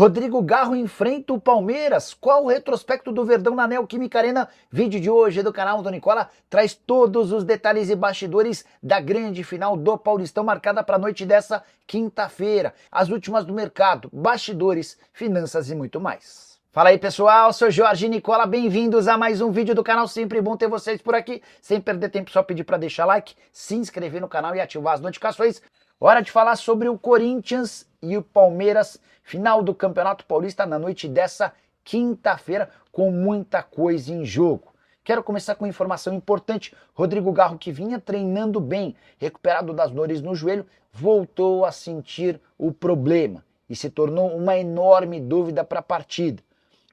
Rodrigo Garro enfrenta o Palmeiras. Qual o retrospecto do Verdão na Neoquímica Arena? Vídeo de hoje do canal do Nicola traz todos os detalhes e bastidores da grande final do Paulistão marcada para a noite dessa quinta-feira. As últimas do mercado, bastidores, finanças e muito mais. Fala aí pessoal, sou Jorge Nicola, bem-vindos a mais um vídeo do canal, sempre bom ter vocês por aqui. Sem perder tempo, só pedir para deixar like, se inscrever no canal e ativar as notificações. Hora de falar sobre o Corinthians e o Palmeiras, final do Campeonato Paulista na noite dessa quinta-feira, com muita coisa em jogo. Quero começar com informação importante. Rodrigo Garro, que vinha treinando bem, recuperado das dores no joelho, voltou a sentir o problema e se tornou uma enorme dúvida para a partida.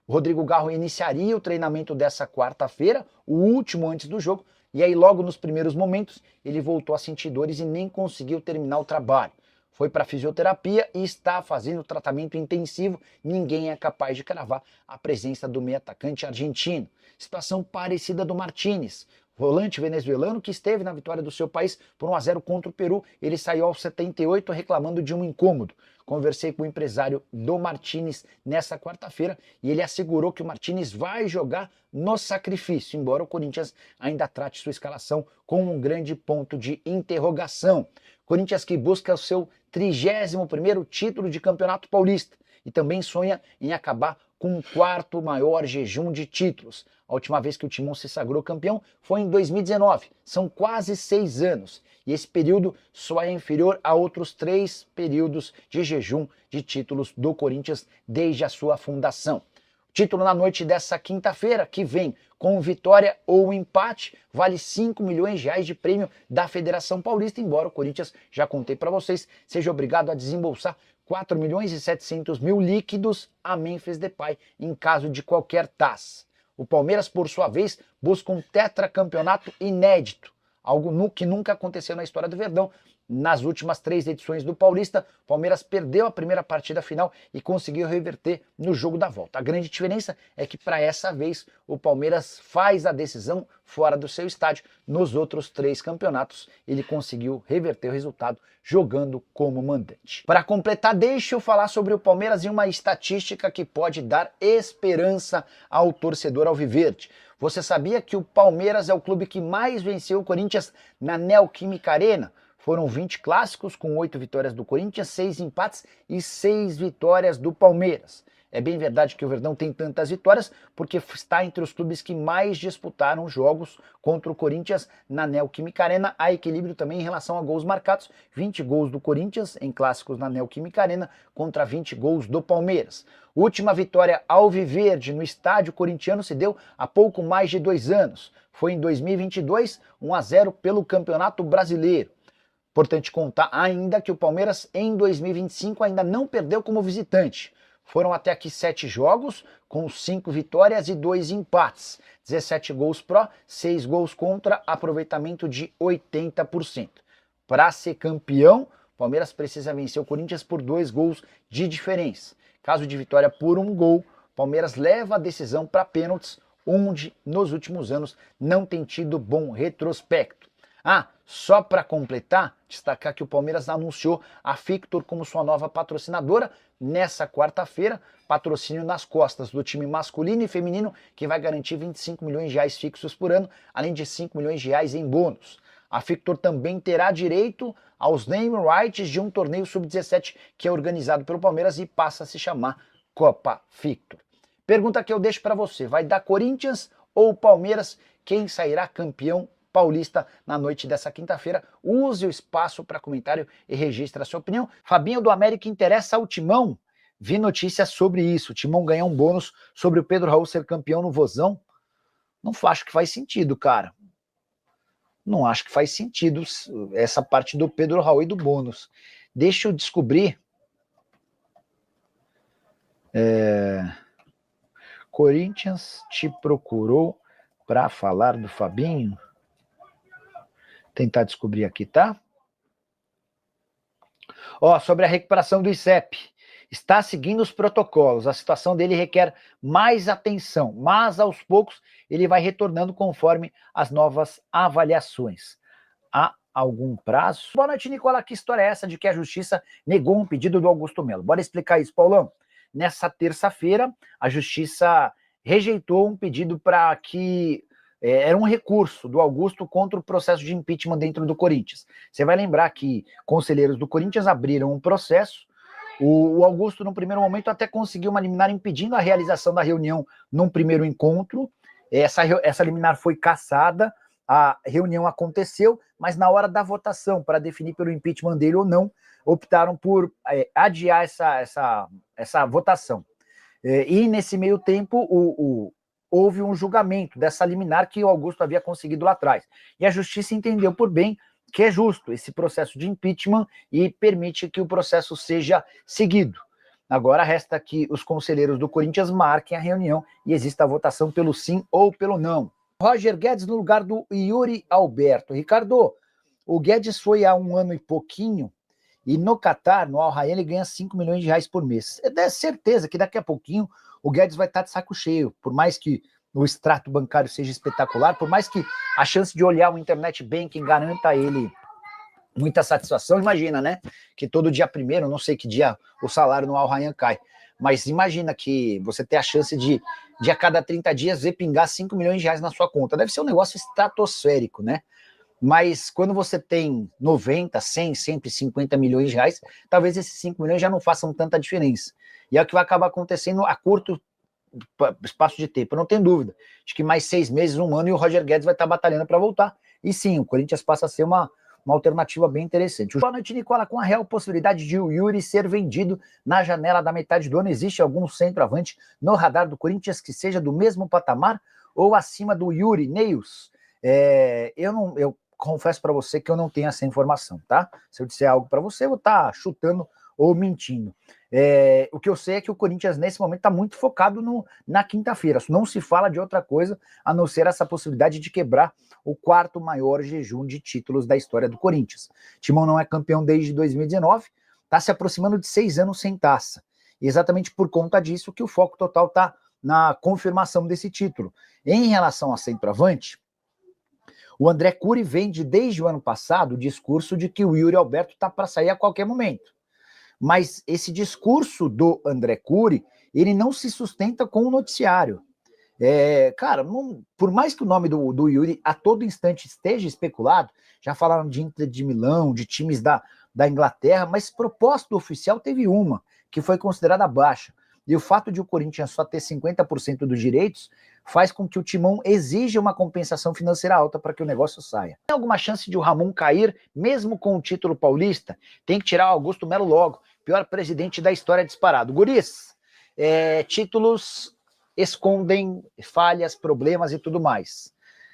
O Rodrigo Garro iniciaria o treinamento dessa quarta-feira, o último antes do jogo, e aí logo nos primeiros momentos ele voltou a sentir dores e nem conseguiu terminar o trabalho. Foi para fisioterapia e está fazendo tratamento intensivo. Ninguém é capaz de cravar a presença do meio atacante argentino. Situação parecida do Martínez, volante venezuelano que esteve na vitória do seu país por 1-0 contra o Peru. Ele saiu aos 78 reclamando de um incômodo. Conversei com o empresário do Martínez nessa quarta-feira e ele assegurou que o Martínez vai jogar no sacrifício, embora o Corinthians ainda trate sua escalação com um grande ponto de interrogação. Corinthians que busca o seu 31º título de Campeonato Paulista e também sonha em acabar com o quarto maior jejum de títulos. A última vez que o Timão se sagrou campeão foi em 2019, são quase 6 anos, e esse período só é inferior a outros 3 períodos de jejum de títulos do Corinthians desde a sua fundação. O título na noite dessa quinta-feira, que vem com vitória ou empate, vale 5 milhões de reais de prêmio da Federação Paulista, embora o Corinthians, já contei para vocês, seja obrigado a desembolsar 4 milhões e 700 mil líquidos a Memphis Depay em caso de qualquer taça. O Palmeiras, por sua vez, busca um tetracampeonato inédito, algo que nunca aconteceu na história do Verdão. Nas últimas 3 edições do Paulista, o Palmeiras perdeu a primeira partida final e conseguiu reverter no jogo da volta. A grande diferença é que para essa vez o Palmeiras faz a decisão fora do seu estádio. Nos outros 3 campeonatos ele conseguiu reverter o resultado jogando como mandante. Para completar, deixa eu falar sobre o Palmeiras e uma estatística que pode dar esperança ao torcedor alviverde. Você sabia que o Palmeiras é o clube que mais venceu o Corinthians na Neoquímica Arena? Foram 20 clássicos com 8 vitórias do Corinthians, 6 empates e 6 vitórias do Palmeiras. É bem verdade que o Verdão tem tantas vitórias porque está entre os clubes que mais disputaram jogos contra o Corinthians na Neoquímica Arena. Há equilíbrio também em relação a gols marcados, 20 gols do Corinthians em clássicos na Neoquímica Arena contra 20 gols do Palmeiras. Última vitória alviverde no estádio corintiano se deu há pouco mais de 2 anos. Foi em 2022, 1-0 pelo Campeonato Brasileiro. Importante contar ainda que o Palmeiras em 2025 ainda não perdeu como visitante. Foram até aqui 7 jogos, com 5 vitórias e 2 empates. 17 gols pró, 6 gols contra, aproveitamento de 80%. Para ser campeão, o Palmeiras precisa vencer o Corinthians por 2 gols de diferença. Caso de vitória por 1 gol, o Palmeiras leva a decisão para pênaltis, onde nos últimos anos não tem tido bom retrospecto. Só para completar, destacar que o Palmeiras anunciou a Fictor como sua nova patrocinadora nessa quarta-feira, patrocínio nas costas do time masculino e feminino, que vai garantir 25 milhões de reais fixos por ano, além de 5 milhões de reais em bônus. A Fictor também terá direito aos name rights de um torneio sub-17 que é organizado pelo Palmeiras e passa a se chamar Copa Fictor. Pergunta que eu deixo para você, vai dar Corinthians ou Palmeiras? Quem sairá campeão paulista na noite dessa quinta-feira? Use o espaço para comentário e registre a sua opinião. Fabinho do América interessa ao Timão? Vi notícias sobre isso. O Timão ganhar um bônus sobre o Pedro Raul ser campeão no Vozão? Não acho que faz sentido, cara. Não acho que faz sentido essa parte do Pedro Raul e do bônus. Deixa eu descobrir. Corinthians te procurou para falar do Fabinho? Tentar descobrir aqui, tá? Sobre a recuperação do ICEP. Está seguindo os protocolos. A situação dele requer mais atenção, mas aos poucos ele vai retornando conforme as novas avaliações. Há algum prazo? Boa noite, Nicola. Que história é essa de que a justiça negou um pedido do Augusto Melo? Bora explicar isso, Paulão. nessa terça-feira, a Justiça rejeitou um pedido para que era um recurso do Augusto contra o processo de impeachment dentro do Corinthians. Você vai lembrar que conselheiros do Corinthians abriram um processo. O Augusto, no primeiro momento, até conseguiu uma liminar impedindo a realização da reunião num primeiro encontro. Essa liminar foi cassada, a reunião aconteceu, mas na hora da votação, para definir pelo impeachment dele ou não, optaram por adiar essa votação. E nesse meio tempo, houve um julgamento dessa liminar que o Augusto havia conseguido lá atrás. E a Justiça entendeu por bem que é justo esse processo de impeachment e permite que o processo seja seguido. Agora resta que os conselheiros do Corinthians marquem a reunião e exista a votação pelo sim ou pelo não. Roger Guedes no lugar do Yuri Alberto. Ricardo, o Guedes foi há 1 ano e pouquinho e no Catar, no Al Rayyan, ele ganha 5 milhões de reais por mês. É certeza que daqui a pouquinho o Guedes vai estar de saco cheio, por mais que o extrato bancário seja espetacular, por mais que a chance de olhar o internet banking garanta a ele muita satisfação. Imagina, né? Que todo dia primeiro, não sei que dia o salário no Al Rayyan cai, mas imagina que você tem a chance de a cada 30 dias ver pingar 5 milhões de reais na sua conta. Deve ser um negócio estratosférico, né? Mas quando você tem 90, 100, 150 milhões de reais, talvez esses 5 milhões já não façam tanta diferença. E é o que vai acabar acontecendo a curto espaço de tempo, eu não tenho dúvida. Acho que mais 6 meses, 1 ano, e o Roger Guedes vai estar batalhando para voltar. E sim, o Corinthians passa a ser uma alternativa bem interessante. Boa noite, Nicola. Com a real possibilidade de o Yuri ser vendido na janela da metade do ano, existe algum centroavante no radar do Corinthians que seja do mesmo patamar ou acima do Yuri? Neils, eu confesso para você que eu não tenho essa informação, tá? Se eu disser algo para você, eu vou estar chutando ou mentindo. O que eu sei é que o Corinthians nesse momento está muito focado na quinta-feira. Não se fala de outra coisa a não ser essa possibilidade de quebrar o 4º maior jejum de títulos da história do Corinthians. Timão não é campeão desde 2019, está se aproximando de 6 anos sem taça. E exatamente por conta disso que o foco total está na confirmação desse título. Em relação a centroavante, o André Curi vende desde o ano passado o discurso de que o Yuri Alberto está para sair a qualquer momento. Mas esse discurso do André Curi, ele não se sustenta com o noticiário. Cara, por mais que o nome do Yuri a todo instante esteja especulado, já falaram de Inter de Milão, de times da Inglaterra, mas proposta oficial teve uma, que foi considerada baixa. E o fato de o Corinthians só ter 50% dos direitos faz com que o Timão exija uma compensação financeira alta para que o negócio saia. Tem alguma chance de o Ramon cair, mesmo com o título paulista? Tem que tirar o Augusto Melo logo. Pior presidente da história disparado. Guris, títulos escondem falhas, problemas e tudo mais.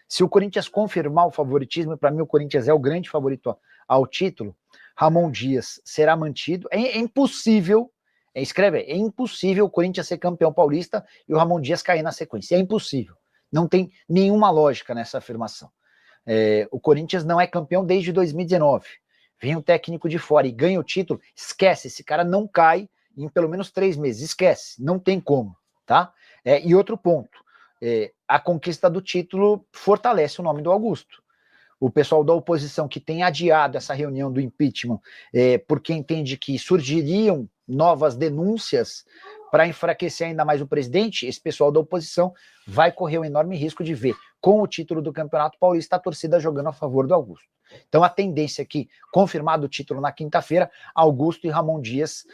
Se o Corinthians confirmar o favoritismo, para mim o Corinthians é o grande favorito ao título, Ramon Dias será mantido. É impossível, é impossível o Corinthians ser campeão paulista e o Ramon Dias cair na sequência. É impossível. Não tem nenhuma lógica nessa afirmação. O Corinthians não é campeão desde 2019. Vem um técnico de fora e ganha o título, esquece, esse cara não cai em pelo menos 3 meses, esquece, não tem como, tá? E outro ponto, a conquista do título fortalece o nome do Augusto. O pessoal da oposição que tem adiado essa reunião do impeachment porque entende que surgiriam novas denúncias para enfraquecer ainda mais o presidente, esse pessoal da oposição vai correr o enorme risco de ver, com o título do Campeonato Paulista, a torcida jogando a favor do Augusto. Então a tendência é que, confirmado o título na quinta-feira, Augusto e Ramon Dias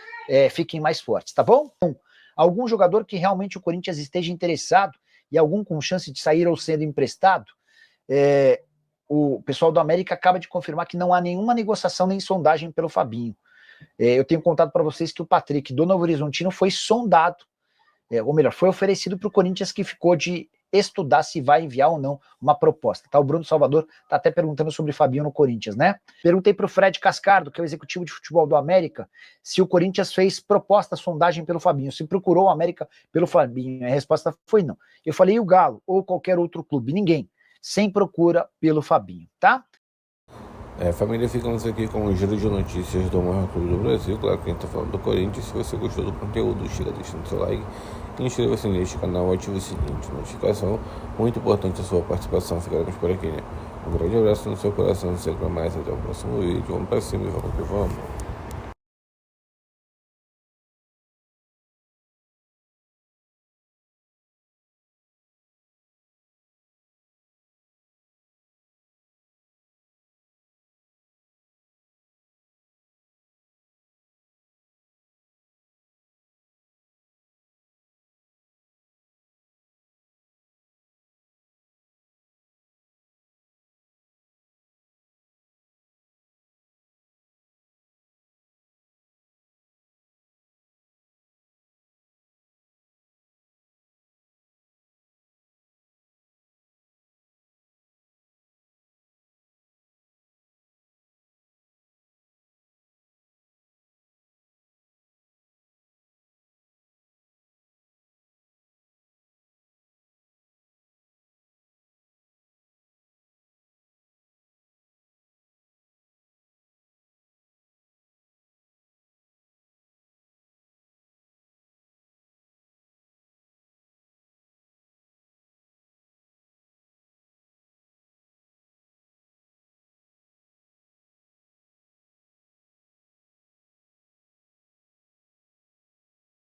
fiquem mais fortes, tá bom? Algum jogador que realmente o Corinthians esteja interessado e algum com chance de sair ou sendo emprestado, o pessoal do América acaba de confirmar que não há nenhuma negociação nem sondagem pelo Fabinho. Eu tenho contado para vocês que o Patrick do Novo Horizontino foi sondado, ou melhor, foi oferecido para o Corinthians, que ficou de estudar se vai enviar ou não uma proposta. Tá? O Bruno Salvador tá até perguntando sobre o Fabinho no Corinthians, né? Perguntei para o Fred Cascardo, que é o executivo de futebol do América, se o Corinthians fez proposta, sondagem pelo Fabinho, se procurou o América pelo Fabinho. A resposta foi não. Eu falei, e o Galo, ou qualquer outro clube? Ninguém. Sem procura pelo Fabinho, tá? Família, ficamos aqui com o giro de notícias do maior clube do Brasil. Claro que a gente tá falando do Corinthians. Se você gostou do conteúdo, chega deixando seu like, inscreva-se neste canal, ative o sininho de notificação. Muito importante a sua participação. Ficaremos por aqui, né? Um grande abraço no seu coração, sempre mais. Até o próximo vídeo. Vamos pra cima e vamos que vamos.